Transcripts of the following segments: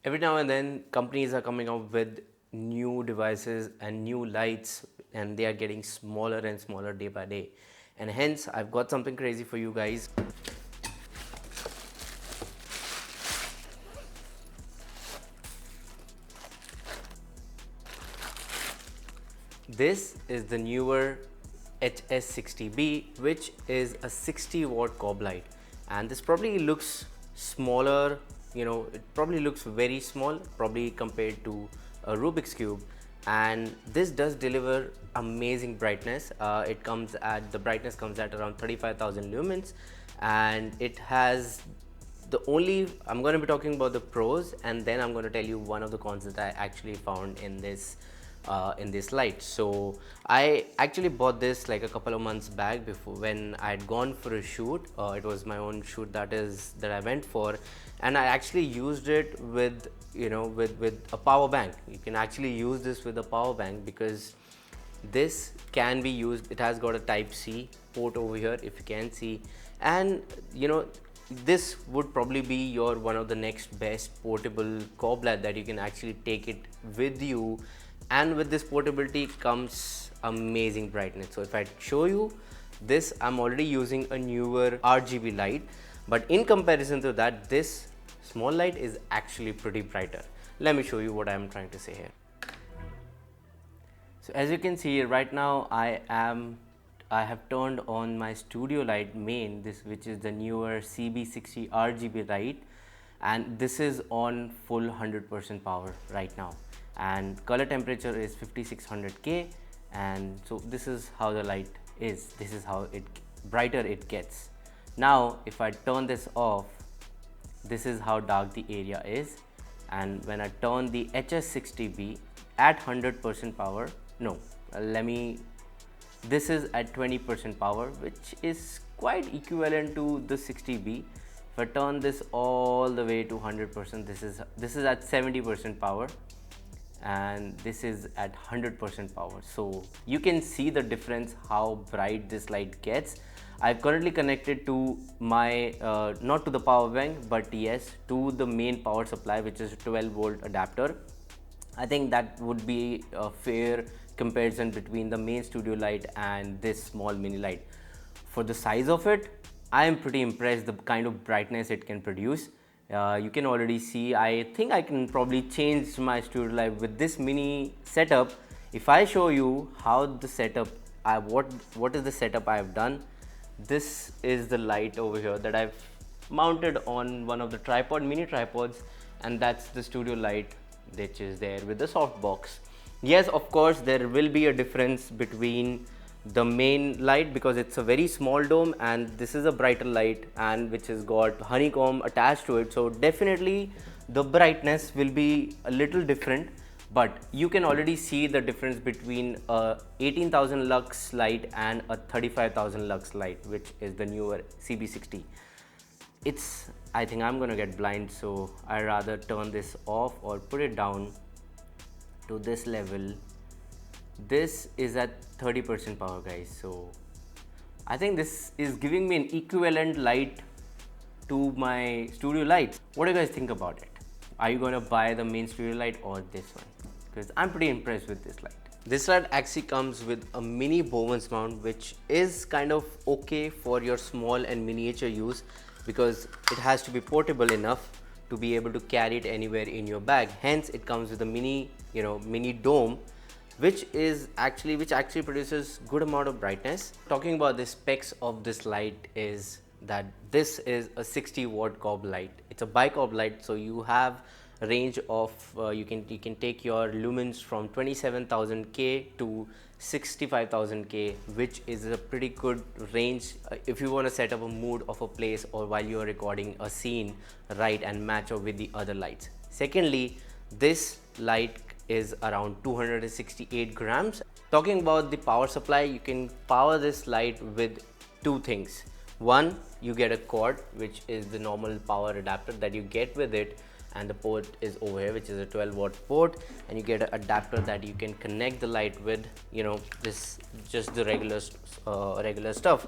Every now and then, companies are coming up with new devices and new lights, and they are getting smaller and smaller day by day. And hence, I've got something crazy for you guys. This is the Neewer HS60B, which is a 60-watt COB light, and this probably looks smaller. It probably looks very small, probably compared to a Rubik's cube, and this does deliver amazing brightness. The brightness comes at around 35,000 lumens, and it has I'm going to be talking about the pros, and then I'm going to tell you one of the cons that I actually found in this light. So I actually bought this like a couple of months back, before when I had gone for a shoot. It was my own shoot that I went for, and I actually used it with a power bank. You can actually use this with a power bank because this can be used. It has got a type C port over here, if you can see, and this would probably be your one of the next best portable COB light that you can actually take it with you. And with this portability comes amazing brightness. So if I show you this, I'm already using a newer RGB light, but in comparison to that, this small light is actually pretty brighter. Let me show you what I'm trying to say here. So as you can see right now, I have turned on my studio light main, which is the Neewer CB60 RGB light, and this is on full 100% power right now, and color temperature is 5600K, and so this is how the light is. This is how brighter it gets. Now if I turn this off, this is how dark the area is, and when I turn the HS60B at 100% power, this is at 20% power, which is quite equivalent to the 60B. If I turn this all the way to 100%, this is at 70% power, and this is at 100% power. So you can see the difference how bright this light gets. I've currently connected to my not to the power bank, but yes, to the main power supply, which is a 12-volt adapter. I think that would be a fair comparison between the main studio light and this small mini light. For the size of it, I am pretty impressed the kind of brightness it can produce. You can already see, I think I can probably change my studio light with this mini setup. If I show you how the setup, what is the setup I have done. This is the light over here that I've mounted on one of the mini tripods, and that's the studio light which is there with the softbox. Yes, of course there will be a difference between the main light because it's a very small dome, and this is a brighter light and which has got honeycomb attached to it. So definitely the brightness will be a little different, but you can already see the difference between a 18,000 lux light and a 35,000 lux light, which is the Neewer CB60. I think I'm gonna get blind, so I rather turn this off or put it down to this level. This is at 30% power, guys. So I think this is giving me an equivalent light to my studio lights. What do you guys think about it? Are you gonna buy the main studio light or this one? Because I'm pretty impressed with this light. This light actually comes with a mini Bowens mount, which is kind of okay for your small and miniature use, because it has to be portable enough to be able to carry it anywhere in your bag. Hence it comes with a mini dome, which actually produces good amount of brightness. Talking about the specs of this light is that this is a 60-watt COB light. It's a bi-COB light, so you have a range of you can take your lumens from 27,000K to 65,000K, which is a pretty good range if you want to set up a mood of a place or while you are recording a scene, right, and match up with the other lights. Secondly, this light is around 268 grams. Talking about the power supply, you can power this light with two things. One, you get a cord, which is the normal power adapter that you get with it, and the port is over here, which is a 12-watt port, and you get an adapter that you can connect the light with, just the regular stuff.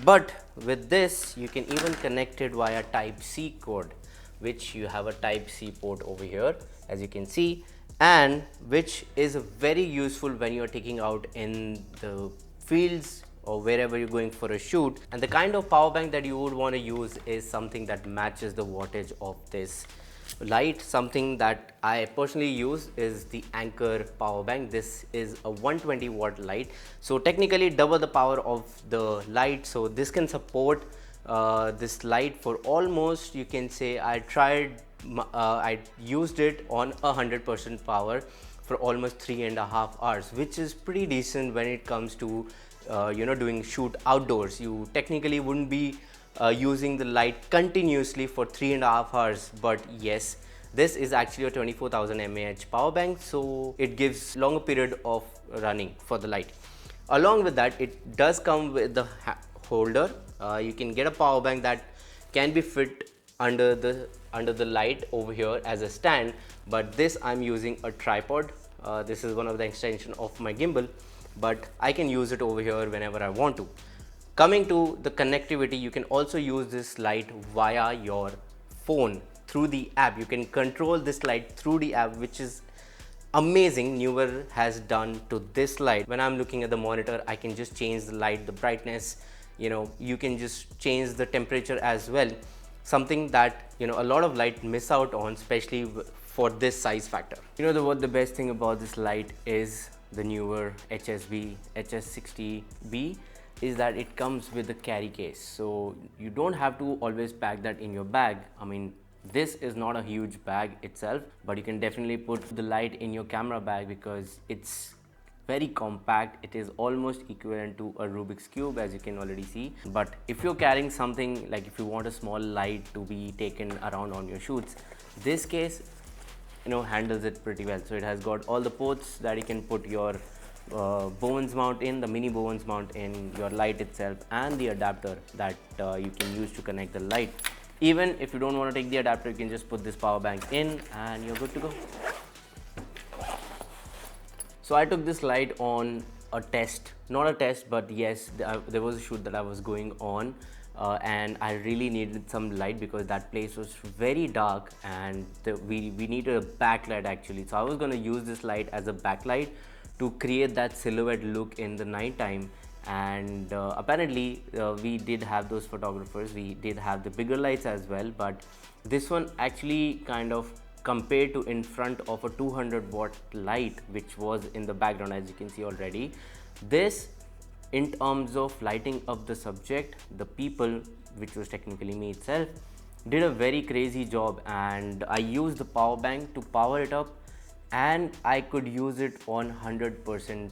But with this, you can even connect it via type C cord, which you have a type C port over here, as you can see, and which is very useful when you're taking out in the fields or wherever you're going for a shoot. And the kind of power bank that you would want to use is something that matches the wattage of this light. Something that I personally use is the Anker power bank. This is a 120 watt light, so technically double the power of the light. So this can support this light for almost, you can say, I used it on 100% power for almost 3.5 hours, which is pretty decent when it comes to doing shoot outdoors. You technically wouldn't be using the light continuously for 3.5 hours, but yes, this is actually a 24,000 mAh power bank, so it gives longer period of running for the light. Along with that, it does come with the holder. You can get a power bank that can be fit under the light over here as a stand, but this I'm using a tripod. This is one of the extension of my gimbal, but I can use it over here whenever I want to. Coming to the connectivity, you can also use this light via your phone through the app. You can control this light through the app, which is amazing. Neewer has done to this light. When I'm looking at the monitor, I can just change the light, the brightness. You can just change the temperature as well. Something that a lot of light miss out on, especially for this size factor. What the best thing about this light is the Neewer HS60B is that it comes with a carry case, so you don't have to always pack that in your bag. I mean, this is not a huge bag itself, but you can definitely put the light in your camera bag because it's very compact. It is almost equivalent to a Rubik's Cube, as you can already see. But if you're carrying something like, if you want a small light to be taken around on your shoots, this case handles it pretty well. So it has got all the ports that you can put your Bowens mount in, the mini Bowens mount in, your light itself, and the adapter that you can use to connect the light. Even if you don't want to take the adapter, you can just put this power bank in and you're good to go. So I took this light on a test, not a test, but yes, there was a shoot that I was going on, and I really needed some light because that place was very dark, and we needed a backlight actually. So I was going to use this light as a backlight to create that silhouette look in the night time. And apparently we did have those photographers, we did have the bigger lights as well, but this one actually kind of compared to in front of a 200 watt light which was in the background, as you can see already. This, in terms of lighting up the subject, the people, which was technically me itself, did a very crazy job. And I used the power bank to power it up, and I could use it on 100%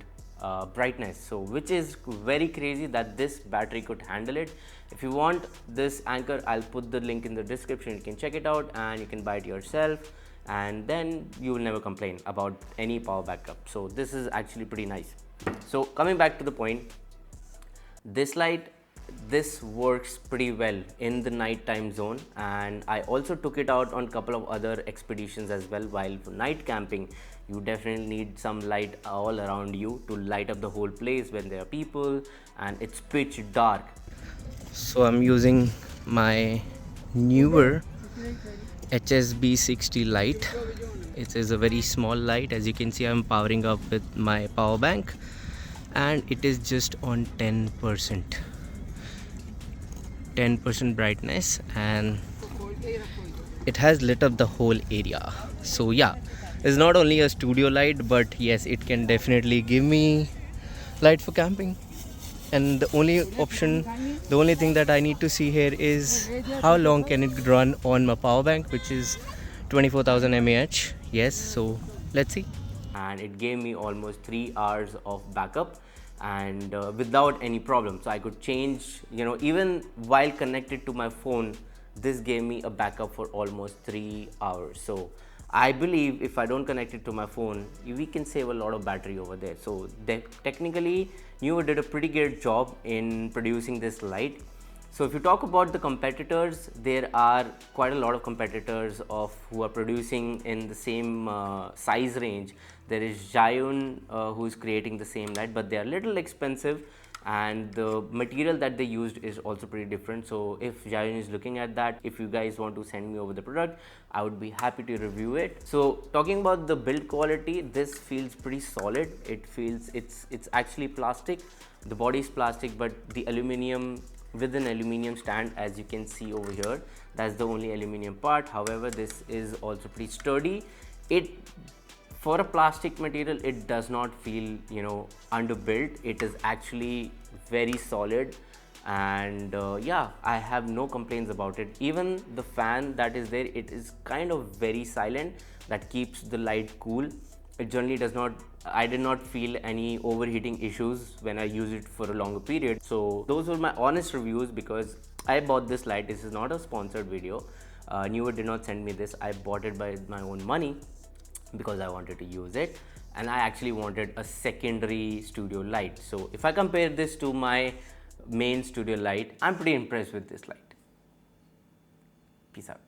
brightness, so which is very crazy that this battery could handle it. If you want this Anker, I'll put the link in the description. You can check it out and you can buy it yourself, and then you will never complain about any power backup. So this is actually pretty nice. So coming back to the point, this light, this works pretty well in the night time zone, and I also took it out on a couple of other expeditions as well. While for night camping, you definitely need some light all around you to light up the whole place when there are people and it's pitch dark. So I'm using my Neewer HS60B light. It is a very small light. As you can see, I'm powering up with my power bank, and it is just on 10% brightness, and it has lit up the whole area. So yeah, it's not only a studio light, but yes, it can definitely give me light for camping. And the only thing that I need to see here is how long can it run on my power bank, which is 24,000 mAh. Yes, so let's see. And it gave me almost 3 hours of backup, and without any problem. So I could change, even while connected to my phone, this gave me a backup for almost 3 hours. So I believe if I don't connect it to my phone, we can save a lot of battery over there. So technically, Neewer did a pretty good job in producing this light. So if you talk about the competitors, there are quite a lot of competitors who are producing in the same size range. There is Zhiyun who is creating the same light, but they are a little expensive. and the material that they used is also pretty different. So if Xiaoyun is looking at that, if you guys want to send me over the product, I would be happy to review it. So talking about the build quality, this feels pretty solid. It feels it's actually plastic. The body is plastic, but the aluminum, with an aluminum stand, as you can see over here, that's the only aluminum part. However, this is also pretty sturdy. It, for a plastic material, it does not feel, you know, underbuilt. It is actually very solid, and yeah, I have no complaints about it. Even the fan that is there, it is kind of very silent, that keeps the light cool. It generally does not, I did not feel any overheating issues when I use it for a longer period. So those were my honest reviews, because I bought this light. This is not a sponsored video. Neewer did not send me this. I bought it by my own money because I wanted to use it, and I actually wanted a secondary studio light. So if I compare this to my main studio light, I'm pretty impressed with this light. Peace out.